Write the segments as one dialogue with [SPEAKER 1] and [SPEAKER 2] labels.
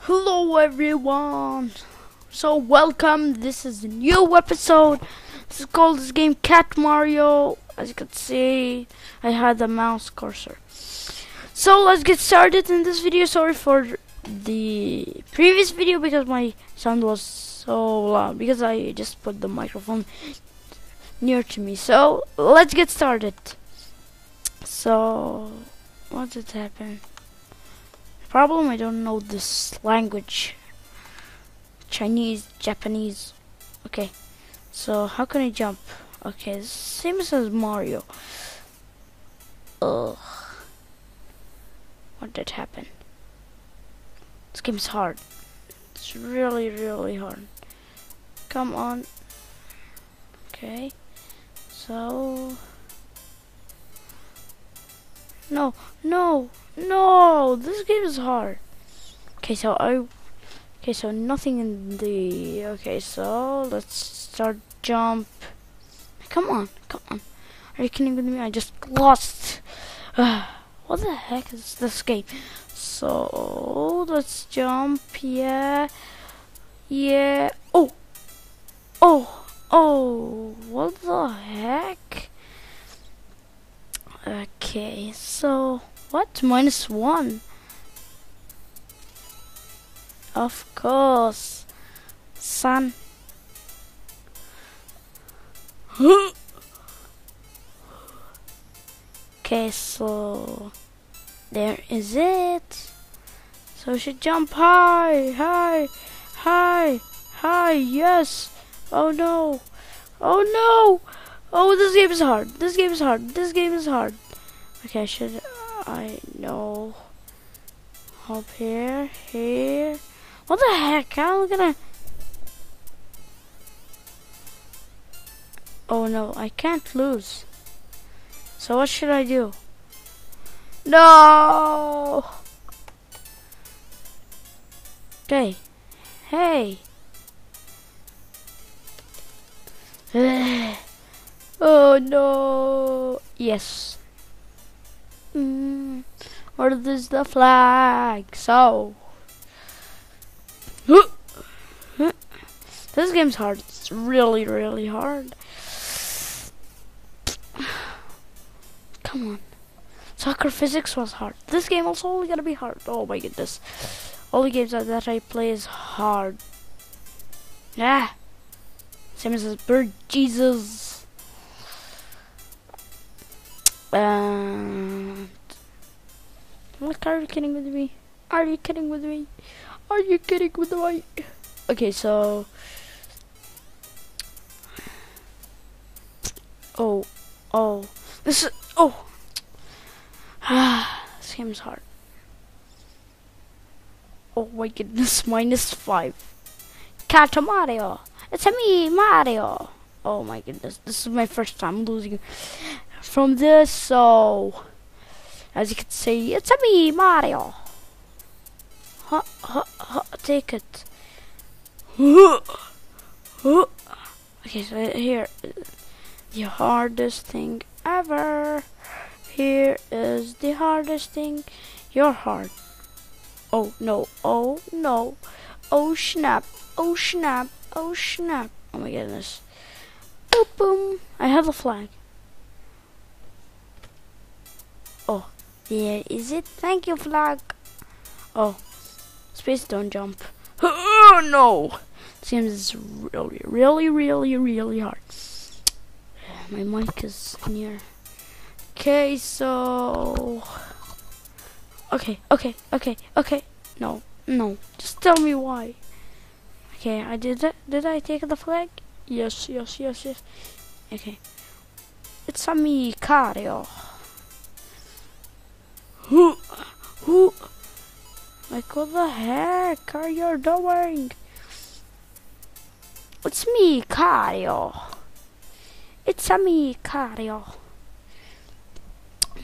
[SPEAKER 1] Hello everyone. So welcome. This is a new episode. This is called this game Cat Mario. As you can see, I had the mouse cursor. So let's get started in this video. Sorry for the previous video because my sound was so loud because I just put the microphone near to me. So let's get started. So what did happen? Problem, I don't know this language. Chinese, Japanese. Okay, so how can I jump? Okay, same as Mario. Ugh. What did happen? This game's hard. It's really, really hard. Come on. Okay, so no, this game is hard. Okay, so nothing in the, okay, so let's start jump. Come on. Are you kidding with me? I just lost. What the heck is this game? So let's jump. Yeah. Oh, what the heck? Okay, so what? -1. Of course, son. Okay, so there is it. So we should jump high. Yes. Oh no. Oh, this game is hard. Okay, should I know? Up here. What the heck? I'm gonna. Oh no, I can't lose. So what should I do? No. Okay. Hey. Oh no. Yes. Where is the flag? So this game's hard. It's really, really hard. Come on. Soccer physics was hard. This game also only gonna be hard. Oh my goodness. All the games that I play is hard. Yeah. Same as Bird Jesus. And like, are you kidding with me? Okay, so this game's hard. Oh my goodness, -5. Cat Mario. It's me, Mario. Oh my goodness, this is my first time losing from this, so as you can see, it's me, Mario. Take it. Okay, so here, the hardest thing ever. Here is the hardest thing. You're hard. Oh no. Oh snap. Oh my goodness. Boom. I have a flag. Oh, there is it. Thank you, flag. Oh, space, don't jump. Oh no. Seems really hard. My mic is near. Okay, so okay. No. Just tell me why. Okay, I did that. Did I take the flag? Yes. Okay. It's a me, Mario. Who? Like, what the heck are you doing? It's me, Mario.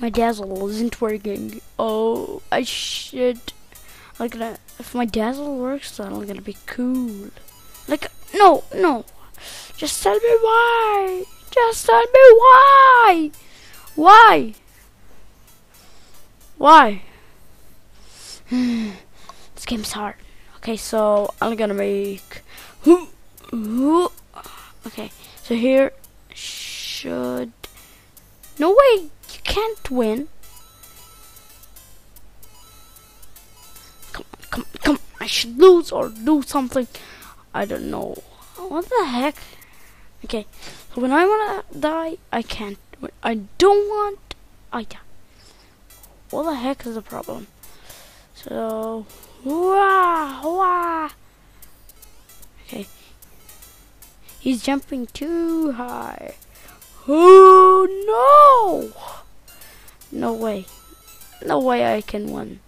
[SPEAKER 1] My dazzle isn't working. Oh, I should. If my dazzle works, then I'm gonna be cool. Like, no. Just tell me why. Why? This game's hard. Okay, so I'm gonna make. Okay, so here should. No way, you can't win. Come on, come on, come on. I should lose or do something. I don't know. What the heck? Okay, so when I wanna die, I can't. When I don't want, I die. What the heck is the problem? So, okay, he's jumping too high. Oh no! No way I can win.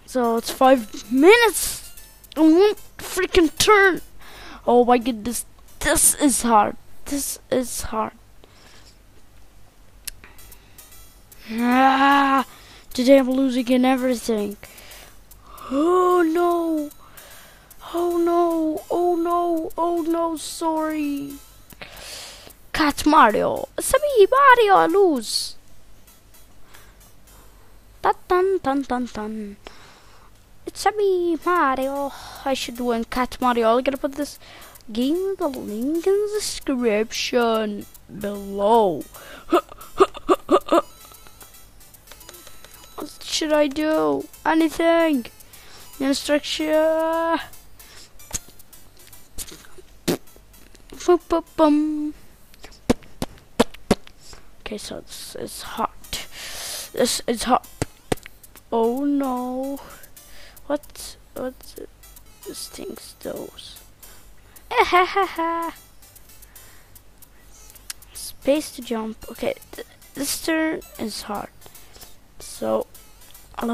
[SPEAKER 1] So it's 5 minutes and one freaking turn. Oh my goodness, this is hard. This is hard. Today I'm losing in everything. Oh no! Oh no! Oh no! Oh no! Sorry. Cat Mario. It's me, Mario. I lose. Dun dun dun dun dun. It's me, Mario. I should win Cat Mario. I'm gonna put this game the link in the description below. What should I do? Anything? Instruction. Okay, so this is hot. This is hot. Oh no. What's this thing's those? Space to jump. Okay, this turn is hard. So I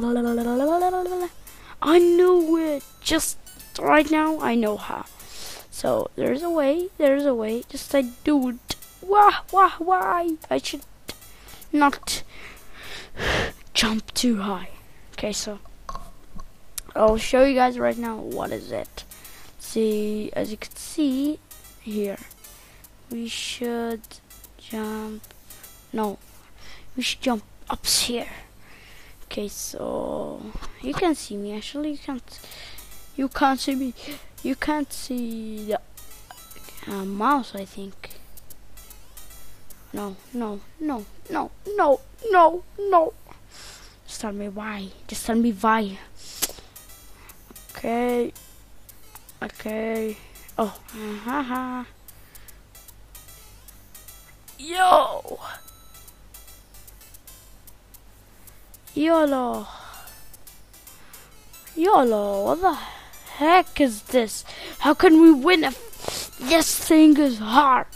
[SPEAKER 1] knew it. Just right now I know how. So there's a way. Just I do it. Why? I should not jump too high. Okay, so I'll show you guys right now what is it. See, as you can see here, we should jump. No, we should jump up here. Okay, so you can see me. Actually, you can't see me. You can't see the mouse, I think. No. Just tell me why. Okay. Oh, YOLO, what the heck is this? How can we win if this thing is hard?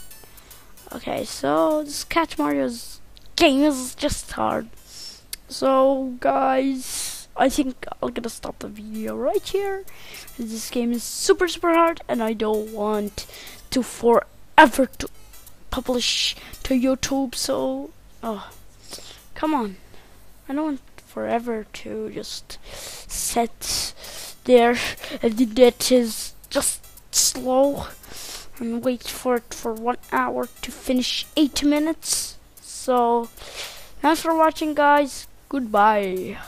[SPEAKER 1] Okay, so this Cat Mario's game is just hard. So guys, I think I'm gonna stop the video right here. This game is super hard and I don't want to forever to publish to YouTube, so come on. I don't want forever to just sit there and that is just slow and wait for it for 1 hour to finish 8 minutes. So thanks for watching, guys. Goodbye.